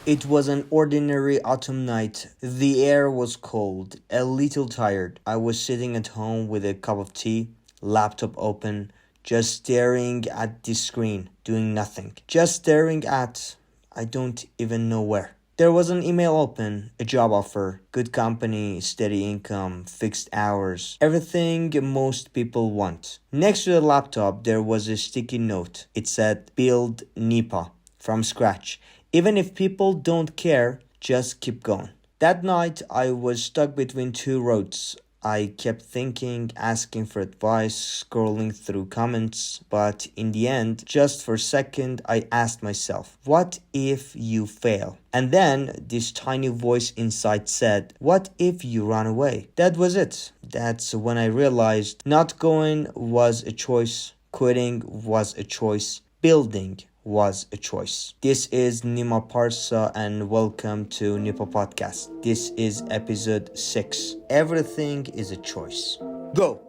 It was an ordinary autumn night. The air was cold, a little tired. I was sitting at home with a cup of tea, laptop open, just staring at the screen, doing nothing. Just staring at, I don't even know where. There was an email open, a job offer, good company, steady income, fixed hours, everything most people want. Next to the laptop, there was a sticky note. It said, build Nipa from scratch. Even if people don't care, just keep going. That night, I was stuck between two roads. I kept thinking, asking for advice, scrolling through comments, but in the end, just for a second, I asked myself, what if you fail? And then this tiny voice inside said, what if you run away? That was it. That's when I realized not going was a choice, quitting was a choice, building was a choice. This is Nipa Podcast and welcome to Nipa Podcast. This is episode 6. Everything is a choice. Go!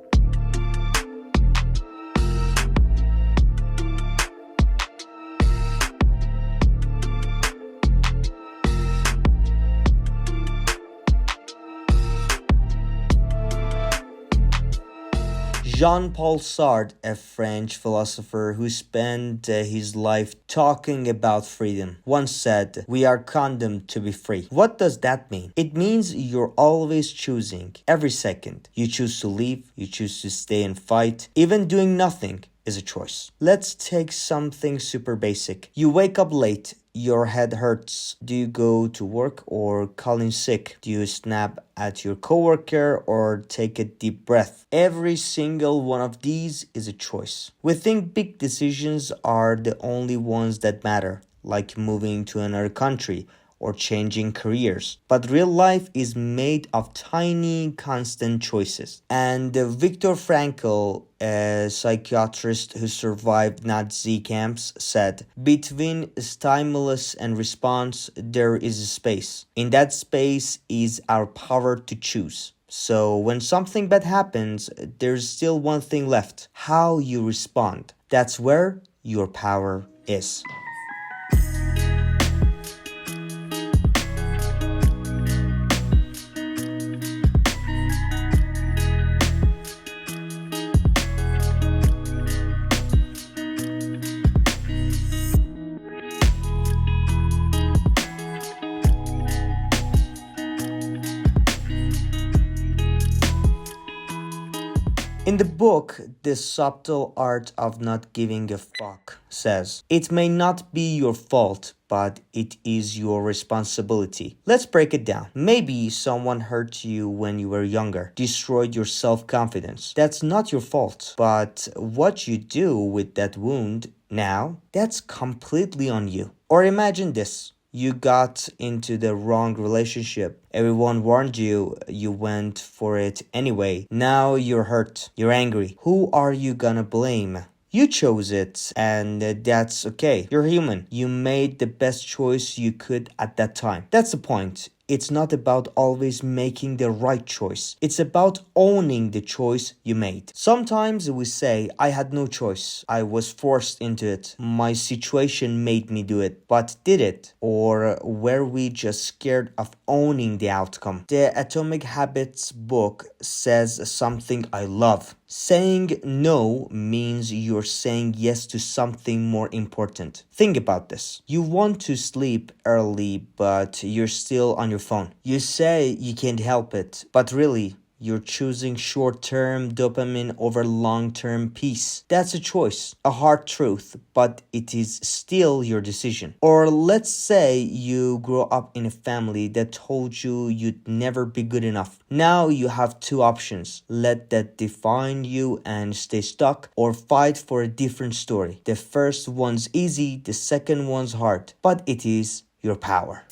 Jean-Paul Sartre, a French philosopher who spent his life talking about freedom, once said, we are condemned to be free. What does that mean? It means you're always choosing, every second. You choose to leave, you choose to stay and fight. Even doing nothing is a choice. Let's take something super basic. You wake up late. Your head hurts. Do you go to work or call in sick? Do you snap at your coworker or take a deep breath? Every single one of these is a choice. We think big decisions are the only ones that matter, like moving to another country or changing careers. But real life is made of tiny, constant choices. And Viktor Frankl, a psychiatrist who survived Nazi camps, said, between stimulus and response, there is a space. In that space is our power to choose. So when something bad happens, there's still one thing left: how you respond. That's where your power is. In the book, The Subtle Art of Not Giving a Fuck says, it may not be your fault, but it is your responsibility. Let's break it down. Maybe someone hurt you when you were younger, destroyed your self-confidence. That's not your fault, but what you do with that wound now, that's completely on you. Or imagine this. You got into the wrong relationship. Everyone warned you. You went for it anyway. Now you're hurt. You're angry. Who are you gonna blame? You chose it, and that's okay. You're human. You made the best choice you could at that time. That's the point. It's not about always making the right choice. It's about owning the choice you made. Sometimes we say, I had no choice. I was forced into it. My situation made me do it. But did it? Or were we just scared of owning the outcome? The Atomic Habits book says something I love. Saying no means you're saying yes to something more important. Think about this. You want to sleep early, but you're still on your phone. You say you can't help it, but really, you're choosing short-term dopamine over long-term peace. That's a choice, a hard truth, but it is still your decision. Or let's say you grew up in a family that told you you'd never be good enough. Now you have two options. Let that define you and stay stuck, or fight for a different story. The first one's easy, the second one's hard, but it is your power.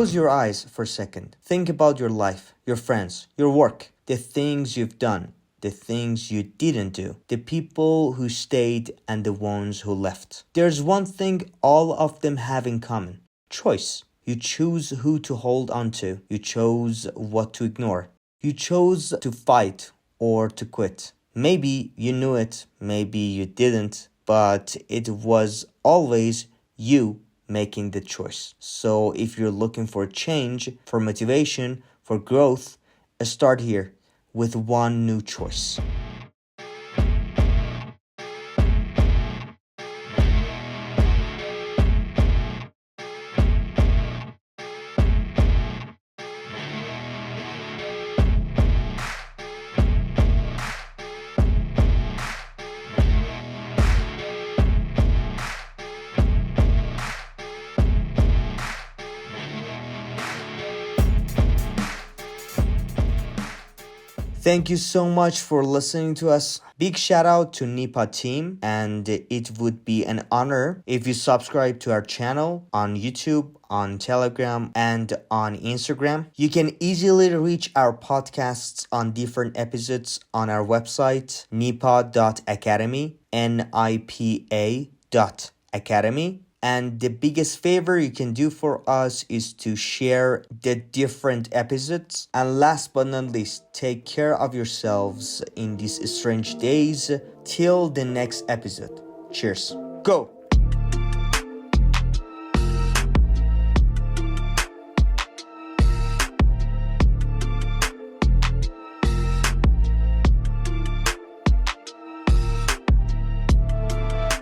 Close your eyes for a second. Think about your life, your friends, your work, the things you've done, the things you didn't do, the people who stayed and the ones who left. There's one thing all of them have in common. Choice. You choose who to hold on to. You chose what to ignore. You chose to fight or to quit. Maybe you knew it, maybe you didn't, but it was always you making the choice. So if you're looking for change, for motivation, for growth, start here with one new choice. Thank you so much for listening to us. Big shout out to Nipa team, and it would be an honor if you subscribe to our channel on YouTube, on Telegram, and on Instagram. You can easily reach our podcasts on different episodes on our website, nipa.academy, nipa.academy. And the biggest favor you can do for us is to share the different episodes. And last but not least, take care of yourselves in these strange days. Till the next episode. Cheers. Go!